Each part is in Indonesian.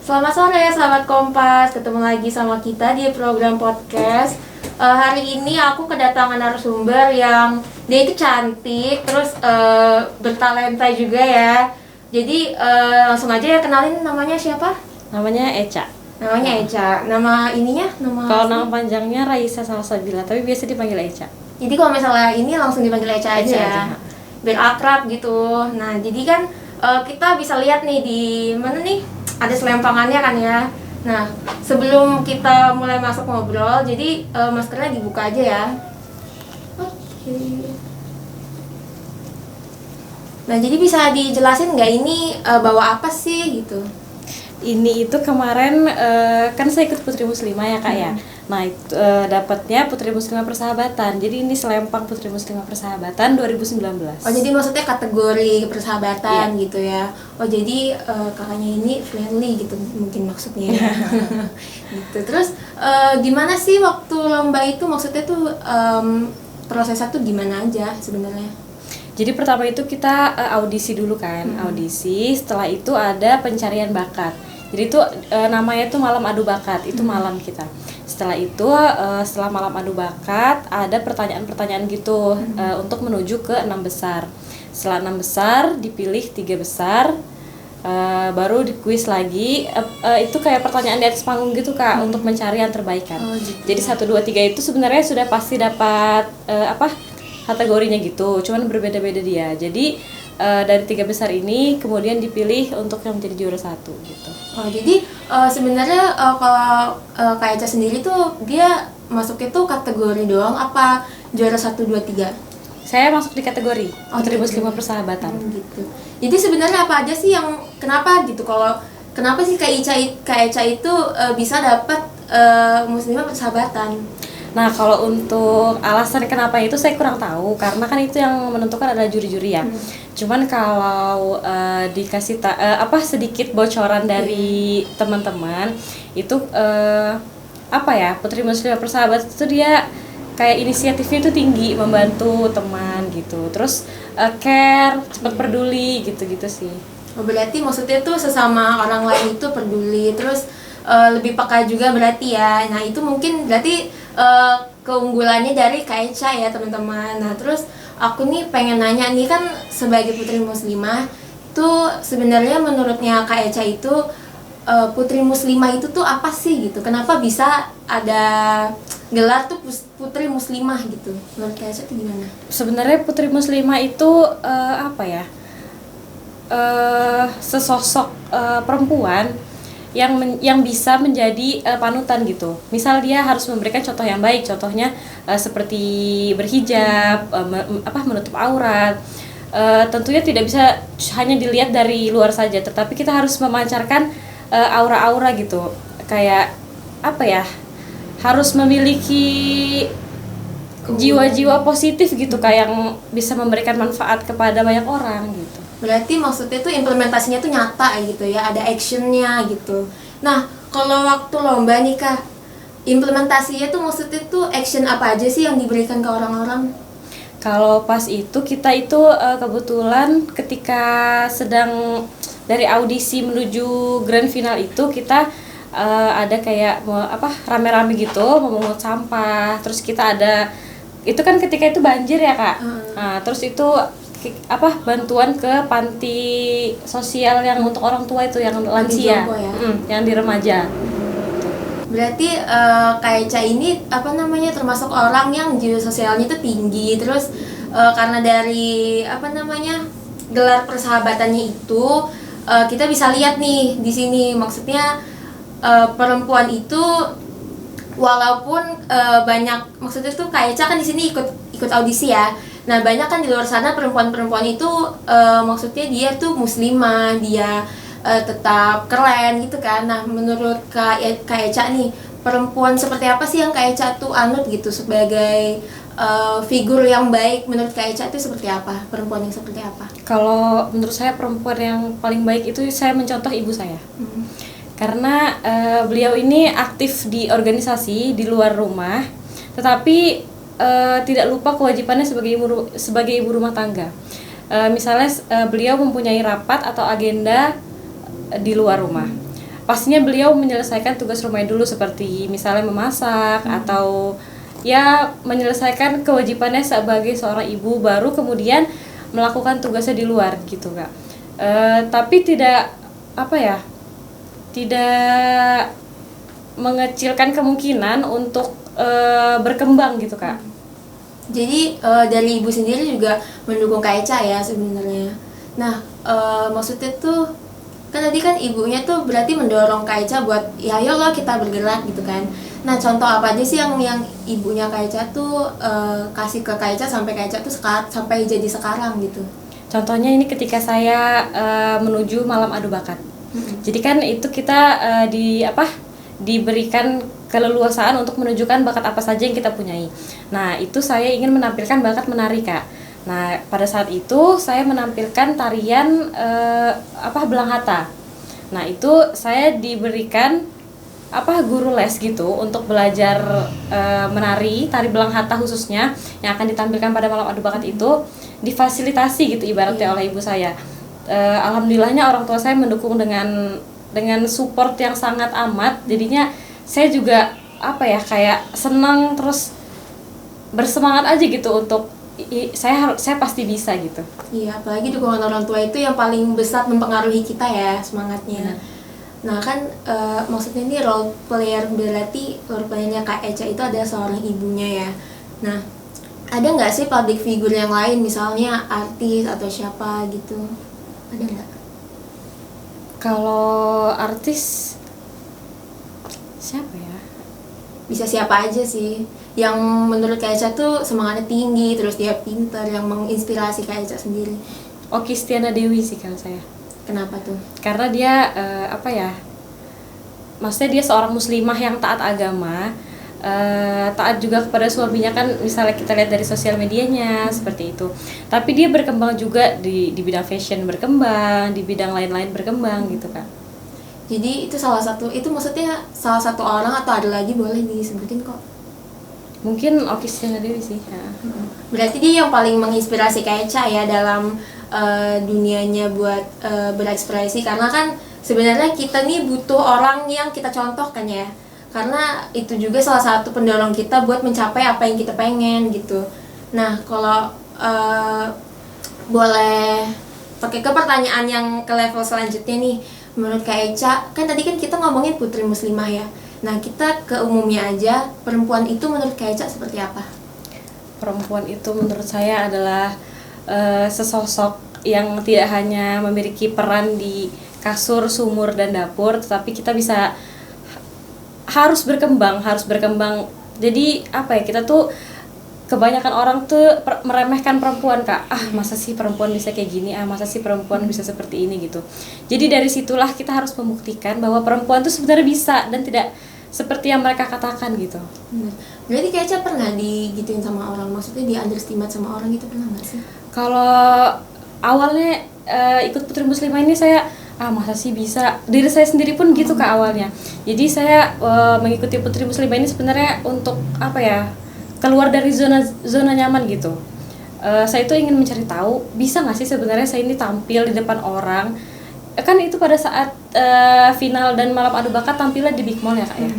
Selamat sore, sahabat Kompas. Ketemu lagi sama kita di program podcast. Hari ini aku kedatangan narasumber yang dia itu cantik, terus bertalenta juga ya. Jadi langsung aja ya, kenalin namanya siapa? Namanya Eca. Namanya Eca. Nama ininya? Kalau nama panjangnya Raisa Salsabila, tapi biasa dipanggil Eca. Jadi kalau misalnya ini langsung dipanggil Eca aja Eca ya. aja. Biar akrab gitu. Nah, jadi kan kita bisa lihat nih di mana nih? Ada selempangannya kan ya. Nah, sebelum kita mulai masuk ngobrol, jadi maskernya dibuka aja ya. Oke. Nah, jadi bisa dijelasin nggak ini bawa apa sih gitu? Ini itu kemarin kan saya ikut Putri Muslimah ya Kak ya. Nah itu dapatnya Putri Muslimah Persahabatan. Jadi ini selempang Putri Muslimah Persahabatan 2019. Oh, jadi maksudnya kategori persahabatan Iya. gitu ya. Oh, jadi kakaknya ini friendly gitu mungkin maksudnya ya. Gitu. Terus gimana sih waktu lomba itu, maksudnya tuh prosesnya tuh gimana aja sebenarnya? Jadi pertama itu kita audisi dulu kan, audisi. Setelah itu ada pencarian bakat. Jadi itu namanya tuh malam adu bakat, itu malam kita. Setelah itu setelah malam adu bakat ada pertanyaan-pertanyaan gitu untuk menuju ke 6 besar. Setelah 6 besar dipilih 3 besar, baru di kuis lagi. Itu kayak pertanyaan di atas panggung gitu Kak, untuk mencari yang terbaik kan. Oh, gitu. Jadi 1 2 3 itu sebenarnya sudah pasti dapat kategorinya gitu, cuman berbeda-beda dia. Jadi dari 3 besar ini kemudian dipilih untuk yang menjadi juara 1 gitu. Oh, jadi sebenarnya kalau Kak Eca sendiri tuh dia masuknya tuh kategori doang apa juara 1 2 3? Saya masuk di kategori Oh, Putri gitu. Muslimah Persahabatan. Gitu. Jadi sebenarnya apa aja sih yang kenapa gitu, kalau kenapa sih Kak Eca itu bisa dapat Muslimah Persahabatan? Nah, kalau untuk alasan kenapa itu saya kurang tahu, karena kan itu yang menentukan adalah juri-juri ya. Cuman kalau dikasih sedikit bocoran dari teman-teman itu Putri Muslimah Persahabatan itu dia kayak inisiatifnya itu tinggi, membantu teman gitu. Terus care, cepat peduli gitu-gitu sih. Oh, berarti maksudnya tuh sesama orang lain itu peduli, terus lebih peka juga berarti ya. Nah, itu mungkin berarti keunggulannya dari Kak Eca ya teman-teman. Nah, terus aku nih pengen nanya nih, kan sebagai Putri Muslimah tuh sebenarnya menurutnya Kak Eca itu Putri Muslimah itu tuh apa sih gitu? Kenapa bisa ada gelar tuh Putri Muslimah gitu? Menurut Kak Eca itu gimana? Sebenarnya Putri Muslimah itu sesosok perempuan yang bisa menjadi panutan gitu. Misal dia harus memberikan contoh yang baik, contohnya seperti berhijab, menutup aurat. Tentunya tidak bisa hanya dilihat dari luar saja, tetapi kita harus memancarkan aura-aura gitu. Kayak harus memiliki jiwa-jiwa positif gitu, kayak yang bisa memberikan manfaat kepada banyak orang gitu. Berarti maksudnya tuh implementasinya tuh nyata gitu ya, ada actionnya gitu. Nah, kalau waktu lomba nih Kak, implementasinya tuh maksudnya tuh action apa aja sih yang diberikan ke orang-orang? Kalau pas itu kita itu kebetulan ketika sedang dari audisi menuju grand final itu kita ada kayak rame-rame gitu memungut sampah. Terus kita ada itu kan ketika itu banjir ya Kak. Nah, terus itu bantuan ke panti sosial yang untuk orang tua itu, yang lansia, ya? Yang di remaja. Berarti Kak Eca ini termasuk orang yang jiwa sosialnya itu tinggi. Terus karena dari gelar persahabatannya itu kita bisa lihat nih di sini, maksudnya perempuan itu walaupun banyak, maksudnya tuh Kak Eca kan di sini ikut audisi ya. Nah, banyak kan di luar sana perempuan-perempuan itu maksudnya dia tuh muslimah, dia tetap keren gitu kan. Nah, menurut Kak Eca nih, perempuan seperti apa sih yang Kak Eca tuh anut gitu sebagai figur yang baik? Menurut Kak Eca itu seperti apa? Perempuan yang seperti apa? Kalau menurut saya perempuan yang paling baik itu saya mencontoh ibu saya. Karena beliau ini aktif di organisasi di luar rumah, tetapi tidak lupa kewajibannya sebagai ibu rumah tangga. Misalnya beliau mempunyai rapat atau agenda di luar rumah. pastinya beliau menyelesaikan tugas rumahnya dulu, seperti misalnya memasak atau ya menyelesaikan kewajibannya sebagai seorang ibu, baru kemudian melakukan tugasnya di luar gitu Kak. Tapi tidak apa ya, tidak mengecilkan kemungkinan untuk berkembang gitu Kak. Jadi dari ibu sendiri juga mendukung Kak Eca ya sebenarnya. Nah, maksudnya tuh kan tadi kan ibunya tuh berarti mendorong Kak Eca buat ya ayo lo kita bergerak gitu kan. Nah, contoh apa aja sih yang ibunya Kak Eca tuh kasih ke Kak Eca sampai Kak Eca tuh sampai jadi sekarang gitu. Contohnya ini ketika saya menuju malam adu bakat. Jadi kan itu kita diberikan keleluasaan untuk menunjukkan bakat apa saja yang kita punyai. Nah, itu saya ingin menampilkan bakat menari Kak. Nah, pada saat itu saya menampilkan tarian belang hata. Nah, itu saya diberikan guru les gitu untuk belajar menari tari belang hata khususnya yang akan ditampilkan pada malam adu bakat itu, difasilitasi gitu ibaratnya oleh ibu saya. Alhamdulillahnya orang tua saya mendukung dengan support yang sangat amat. Jadinya saya juga kayak senang, terus bersemangat aja gitu untuk saya pasti bisa gitu. Iya, apalagi dukungan orang tua itu yang paling besar mempengaruhi kita ya semangatnya. Nah kan maksudnya ini role player, berarti role playernya Kak Eca itu adalah seorang ibunya ya. Nah, ada nggak sih public figure yang lain, misalnya artis atau siapa gitu? Ada nggak? Kalau artis siapa ya? Bisa siapa aja sih yang menurut Kak Eca tuh semangatnya tinggi, terus dia pintar, yang menginspirasi Kak Eca sendiri. Okky Stiana Dewi sih kalau saya. Kenapa tuh? Karena dia maksudnya dia seorang muslimah yang taat agama, taat juga kepada suaminya kan, misalnya kita lihat dari sosial medianya seperti itu. Tapi dia berkembang juga di bidang fashion, berkembang di bidang lain-lain, berkembang gitu kan. Jadi itu maksudnya salah satu orang atau ada lagi, boleh disebutin kok. Mungkin Okky Stiana Dewi sih ya. Berarti dia yang paling menginspirasi Kak Eca ya dalam dunianya buat berekspresi, karena kan sebenarnya kita nih butuh orang yang kita contohkan ya, karena itu juga salah satu pendorong kita buat mencapai apa yang kita pengen gitu. Nah, kalau boleh pakai ke pertanyaan yang ke level selanjutnya nih, menurut Kak Eca, kan tadi kan kita ngomongin putri muslimah ya. Nah, kita ke umumnya aja, perempuan itu menurut Kak Eca seperti apa? Perempuan itu menurut saya adalah sesosok yang tidak hanya memiliki peran di kasur, sumur, dan dapur, tetapi kita harus berkembang. Jadi kita tuh kebanyakan orang tuh meremehkan perempuan Kak. Masa sih perempuan bisa kayak gini, masa sih perempuan bisa seperti ini gitu. Jadi dari situlah kita harus membuktikan bahwa perempuan tuh sebenarnya bisa dan tidak seperti yang mereka katakan gitu. Berarti Kak Eca pernah digituin sama orang, maksudnya di underestimate sama orang gitu, pernah nggak sih? Kalau awalnya ikut Putri Muslimah ini saya masa sih bisa, diri saya sendiri pun gitu Kak awalnya. Jadi saya mengikuti Putri Muslimah ini sebenarnya untuk keluar dari zona nyaman gitu. Saya itu ingin mencari tahu, bisa nggak sih sebenarnya saya ini tampil di depan orang. Kan itu pada saat final dan malam adu bakat tampilnya di Big Mall ya Kak ya.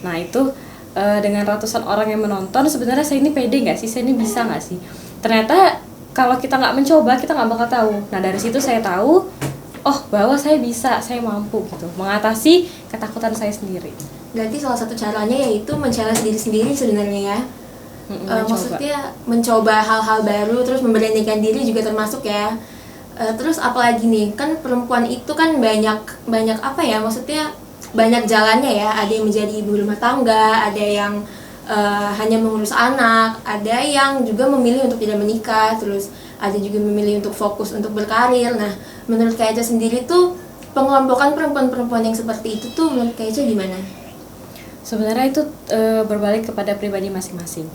Nah itu dengan ratusan orang yang menonton, sebenarnya saya ini pede nggak sih, saya ini bisa nggak sih. Ternyata kalau kita nggak mencoba, kita nggak bakal tahu. Nah dari situ saya tahu, bahwa saya bisa, saya mampu gitu mengatasi ketakutan saya sendiri. Berarti salah satu caranya yaitu men-challenge diri sendiri sebenarnya ya. Maksudnya mencoba hal-hal baru, terus memberanikan diri juga termasuk ya. Terus apalagi nih, kan perempuan itu kan banyak maksudnya banyak jalannya ya. Ada yang menjadi ibu rumah tangga, ada yang hanya mengurus anak, ada yang juga memilih untuk tidak menikah, terus ada juga memilih untuk fokus untuk berkarir. Nah, menurut Kak Eca sendiri tuh pengelompokan perempuan-perempuan yang seperti itu tuh menurut Kak Eca gimana? Sebenarnya itu berbalik kepada pribadi masing-masing.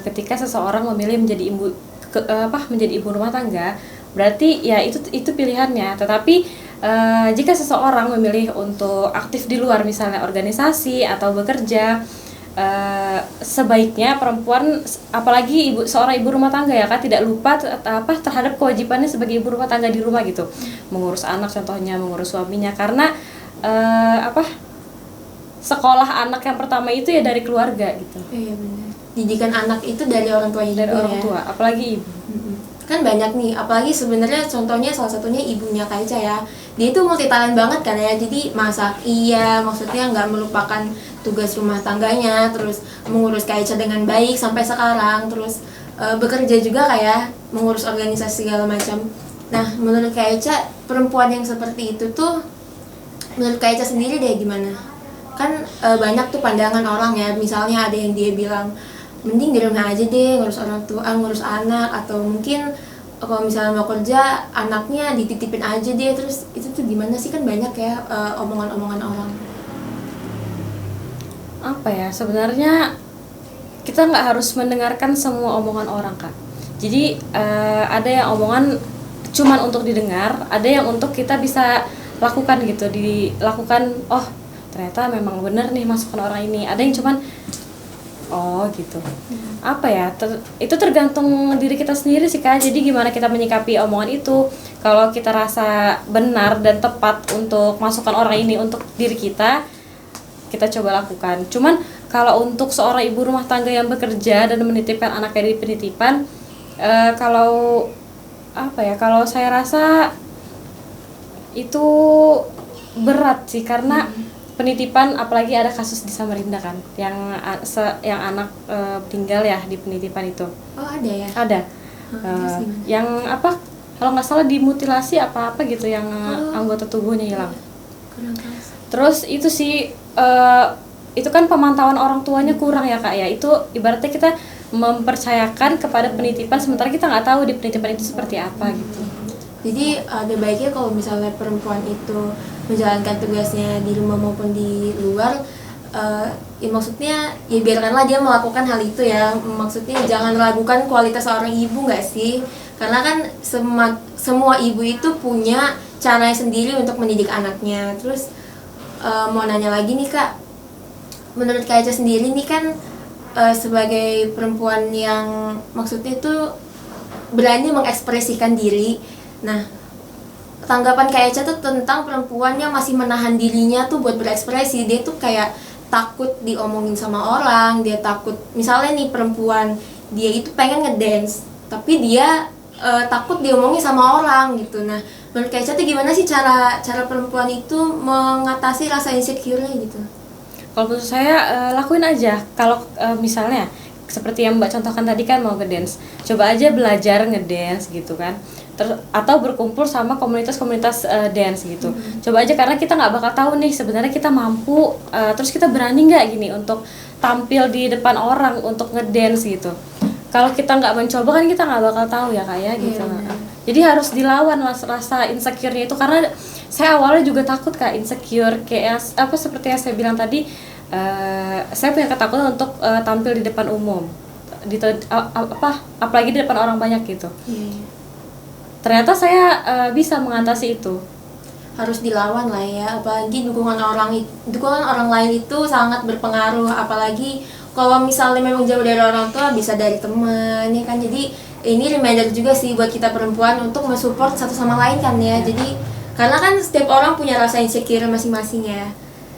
Ketika seseorang memilih menjadi ibu rumah tangga, berarti ya itu pilihannya. Tetapi jika seseorang memilih untuk aktif di luar, misalnya organisasi atau bekerja, sebaiknya perempuan, apalagi seorang ibu rumah tangga ya Kak, tidak lupa terhadap kewajibannya sebagai ibu rumah tangga di rumah gitu, mengurus anak contohnya, mengurus suaminya, karena apa, sekolah anak yang pertama itu ya dari keluarga gitu, Iya benar. Didikan anak itu dari orang tua dari juga orang ya. tua, apalagi ibu. Kan banyak nih, apalagi sebenarnya contohnya salah satunya ibunya Kaica ya. Dia itu multi talent banget kan ya, jadi masak iya, maksudnya nggak melupakan tugas rumah tangganya, terus mengurus Kaica dengan baik sampai sekarang, terus bekerja juga kayak mengurus organisasi segala macam. Nah, menurut Kaica perempuan yang seperti itu tuh, menurut Kaica sendiri deh gimana? Kan banyak tuh pandangan orang ya, misalnya ada yang dia bilang mending di rumah aja deh ngurus orang tua, ngurus anak, atau mungkin kalau misalnya mau kerja anaknya dititipin aja deh. Terus itu tuh gimana sih, kan banyak ya omongan-omongan orang. Apa ya, sebenarnya kita nggak harus mendengarkan semua omongan orang Kak. Jadi ada yang omongan cuman untuk didengar, ada yang untuk kita bisa lakukan gitu, dilakukan, oh ternyata memang benar nih masukan orang ini. Ada yang cuman oh gitu. Apa ya, itu tergantung diri kita sendiri sih Kak. Jadi gimana kita menyikapi omongan itu. Kalau kita rasa benar dan tepat untuk masukan orang ini untuk diri kita coba lakukan. Cuman kalau untuk seorang ibu rumah tangga yang bekerja dan menitipkan anaknya di penitipan, kalau apa ya, kalau saya rasa itu berat sih, karena penitipan, apalagi ada kasus di Samarinda kan, yang anak meninggal ya di penitipan itu. Oh ada ya? Ada. Terus gimana? Yang apa? Kalau nggak salah dimutilasi apa gitu, yang anggota tubuhnya hilang. Kurang tahu. Terus itu sih itu kan pemantauan orang tuanya kurang ya Kak ya. Itu ibaratnya kita mempercayakan kepada penitipan, sementara kita nggak tahu di penitipan itu seperti apa gitu. Jadi ada baiknya kalau misalnya perempuan itu menjalankan tugasnya di rumah maupun di luar, ya maksudnya ya biarkanlah dia melakukan hal itu ya. Maksudnya jangan ragukan kualitas seorang ibu nggak sih? Karena kan semua ibu itu punya caranya sendiri untuk mendidik anaknya. Terus mau nanya lagi nih Kak, menurut Kak Eca sendiri nih kan sebagai perempuan yang maksudnya itu berani mengekspresikan diri. Nah, tanggapan Kak Eca tuh tentang perempuan yang masih menahan dirinya tuh buat berekspresi. Dia tuh kayak takut diomongin sama orang, dia takut misalnya nih perempuan, dia itu pengen ngedance tapi dia takut diomongin sama orang gitu. Nah, menurut Kak Eca tuh gimana sih cara perempuan itu mengatasi rasa insecure-nya gitu? Kalau menurut saya lakuin aja. Kalau misalnya seperti yang Mbak contohkan tadi kan, mau ngedance, coba aja belajar ngedance gitu kan. Atau berkumpul sama komunitas-komunitas dance gitu. Coba aja, karena kita nggak bakal tahu nih sebenarnya kita mampu, terus kita berani nggak gini untuk tampil di depan orang untuk ngedance gitu. Kalau kita nggak mencoba kan kita nggak bakal tahu ya Kak ya gitu. Jadi harus dilawan rasa insecure-nya itu, karena saya awalnya juga takut Kak, insecure kayak apa seperti yang saya bilang tadi. Saya punya ketakutan untuk tampil di depan umum, apalagi di depan orang banyak gitu. Ternyata saya bisa mengatasi itu. Harus dilawan lah ya, apalagi dukungan orang lain itu sangat berpengaruh, apalagi kalau misalnya memang jauh dari orang tua, bisa dari teman ya kan. Jadi ini reminder juga sih buat kita perempuan untuk mensupport satu sama lain kan ya. Jadi karena kan setiap orang punya rasa insecure masing-masing ya.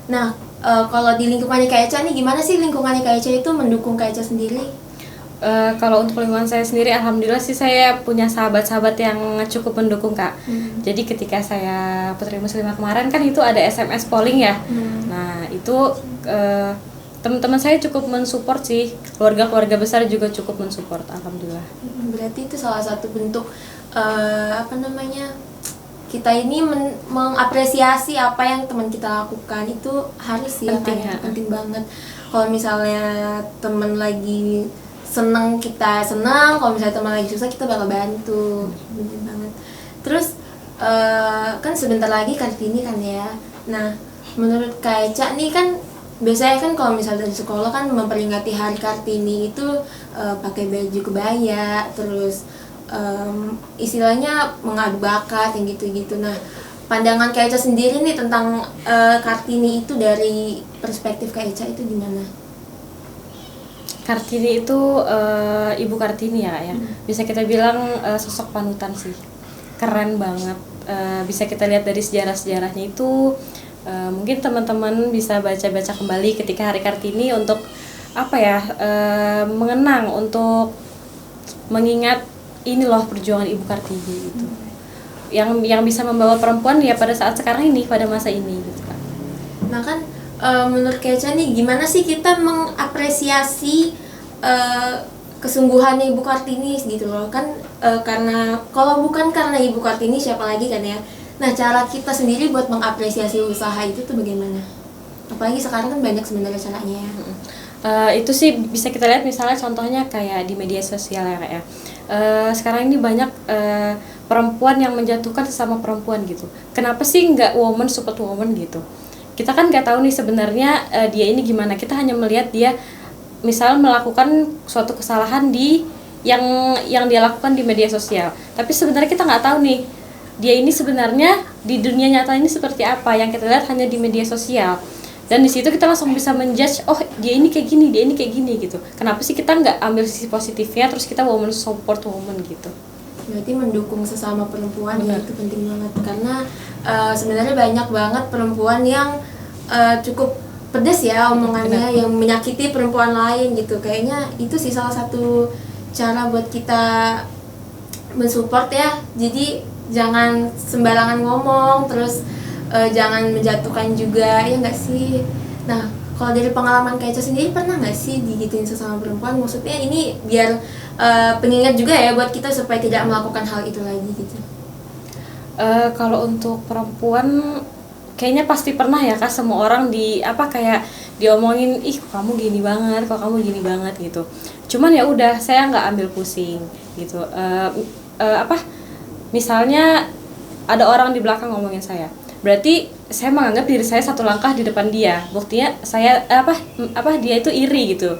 Nah, kalau di lingkungannya Kak Eca nih, gimana sih lingkungannya Kak Eca itu mendukung Kak Eca sendiri? Kalau untuk lingkungan saya sendiri, alhamdulillah sih saya punya sahabat-sahabat yang cukup mendukung Kak. Jadi ketika saya Putri Muslimah kemarin kan itu ada SMS polling ya. Nah itu teman-teman saya cukup mensupport sih, keluarga besar juga cukup mensupport, alhamdulillah. Berarti itu salah satu bentuk kita ini mengapresiasi apa yang teman kita lakukan. Itu harus ya, penting, penting banget. Kalau misalnya teman lagi seneng, kita senang. Kalau misalnya teman lagi susah, kita bakal bantu. Bener banget. Terus kan sebentar lagi Kartini kan ya. Nah, menurut Kak Eca nih kan biasanya kan kalau misalnya dari sekolah kan memperingati Hari Kartini itu pakai baju kebaya, terus istilahnya mengadu bakat yang gitu-gitu. Nah, pandangan Kak Eca sendiri nih tentang Kartini itu dari perspektif Kak Eca itu gimana? Kartini itu Ibu Kartini ya, bisa kita bilang sosok panutan sih, keren banget. Bisa kita lihat dari sejarahnya itu Mungkin teman-teman bisa baca-baca kembali ketika Hari Kartini untuk apa ya, mengenang, untuk mengingat ini loh perjuangan Ibu Kartini gitu. Yang bisa membawa perempuan ya pada saat sekarang ini, pada masa ini gitu kan. Nah kan menurut Keca nih gimana sih kita mengapresiasi kesungguhannya Ibu Kartini gitu loh kan, karena kalau bukan karena Ibu Kartini siapa lagi kan ya. Nah cara kita sendiri buat mengapresiasi usaha itu tuh bagaimana? Apalagi sekarang kan banyak sebenarnya caranya ya. Itu sih bisa kita lihat misalnya contohnya kayak di media sosial ya Kak ya. Sekarang ini banyak perempuan yang menjatuhkan sesama perempuan gitu. Kenapa sih nggak woman support woman gitu? Kita kan nggak tahu nih sebenarnya dia ini gimana. Kita hanya melihat dia misal melakukan suatu kesalahan di yang dia lakukan di media sosial. Tapi sebenarnya kita nggak tahu nih dia ini sebenarnya di dunia nyata ini seperti apa. Yang kita lihat hanya di media sosial. Dan di situ kita langsung bisa menjudge, oh dia ini kayak gini, dia ini kayak gini gitu. Kenapa sih kita nggak ambil sisi positifnya, terus kita woman support woman gitu? Berarti mendukung sesama perempuan ya itu penting banget karena sebenarnya banyak banget perempuan yang cukup pedes ya omongannya yang menyakiti perempuan lain gitu. Kayaknya itu sih salah satu cara buat kita mensupport ya. Jadi jangan sembarangan ngomong, terus jangan menjatuhkan juga, ya nggak sih? Nah, kalau dari pengalaman Keca sendiri pernah nggak sih digituin sesama perempuan? Maksudnya ini biar pengingat juga ya buat kita supaya tidak melakukan hal itu lagi gitu. Kalau untuk perempuan kayaknya pasti pernah ya Kak, semua orang kayak diomongin, ih kok kamu gini banget, kok kamu gini banget gitu. Cuman ya udah, saya nggak ambil pusing gitu. Misalnya ada orang di belakang ngomongin saya, berarti saya menganggap diri saya satu langkah di depan dia. Buktinya saya dia itu iri gitu.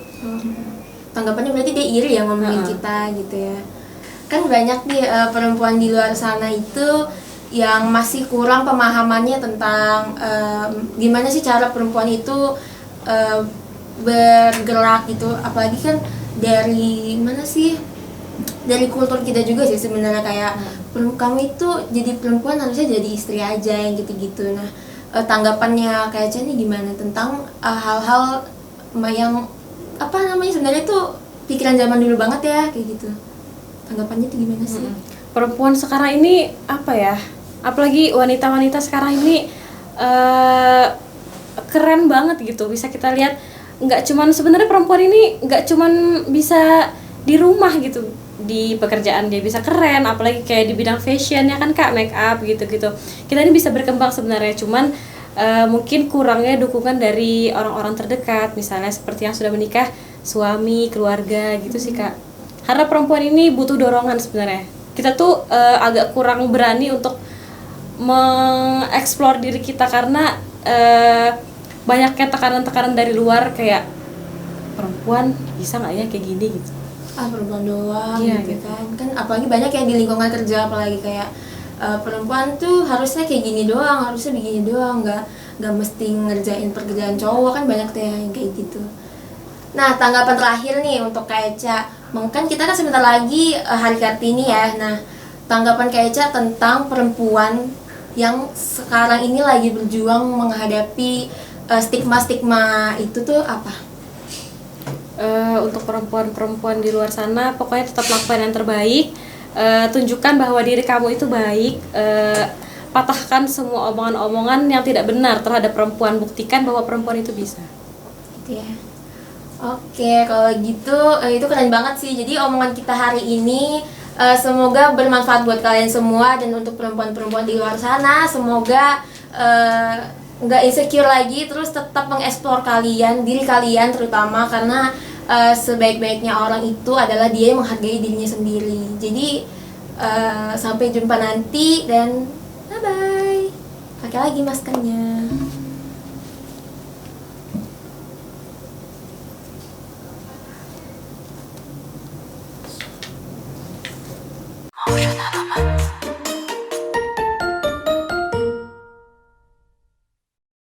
Tanggapannya berarti dia iri ya ngomongin kita gitu ya. Kan banyak nih perempuan di luar sana itu yang masih kurang pemahamannya tentang gimana sih cara perempuan itu bergerak gitu. Apalagi kan dari mana sih, dari kultur kita juga sih sebenarnya kayak kamu itu jadi perempuan harusnya jadi istri aja yang gitu-gitu. Nah tanggapannya kayak Chen ini gimana tentang hal-hal yang sebenarnya itu pikiran zaman dulu banget ya kayak gitu. Tanggapannya itu gimana sih? Perempuan sekarang ini apalagi wanita-wanita sekarang ini keren banget gitu. Bisa kita lihat sebenarnya perempuan ini nggak cuman bisa di rumah gitu, di pekerjaan dia bisa keren, apalagi kayak di bidang fashion ya kan Kak, make up gitu-gitu. Kita ini bisa berkembang sebenarnya, cuman mungkin kurangnya dukungan dari orang-orang terdekat, misalnya seperti yang sudah menikah, suami, keluarga gitu sih Kak. Karena perempuan ini butuh dorongan sebenarnya. Kita tuh agak kurang berani untuk mengeksplor diri kita karena banyaknya tekanan-tekanan dari luar kayak perempuan bisa nggak ya kayak gini gitu. Perempuan doang iya, gitu kan apalagi banyak yang di lingkungan kerja, apalagi kayak perempuan tuh harusnya kayak gini doang, harusnya begini doang, nggak mesti ngerjain pekerjaan cowok, kan banyak tuh yang kayak gitu. Nah tanggapan terakhir nih untuk Kak Eca, kan kita kan sebentar lagi Hari Kartini ya. Nah tanggapan Kak Eca tentang perempuan yang sekarang ini lagi berjuang menghadapi stigma-stigma itu tuh apa? Untuk perempuan-perempuan di luar sana, pokoknya tetap lakukan yang terbaik, tunjukkan bahwa diri kamu itu baik, patahkan semua omongan-omongan yang tidak benar terhadap perempuan, buktikan bahwa perempuan itu bisa. Gitu ya. Oke, kalau gitu itu keren banget sih. Jadi omongan kita hari ini semoga bermanfaat buat kalian semua, dan untuk perempuan-perempuan di luar sana semoga nggak insecure lagi, terus tetap mengeksplor diri kalian terutama, karena sebaik-baiknya orang itu adalah dia yang menghargai dirinya sendiri. Jadi sampai jumpa nanti dan bye bye. Pakai lagi maskernya. Motion Element.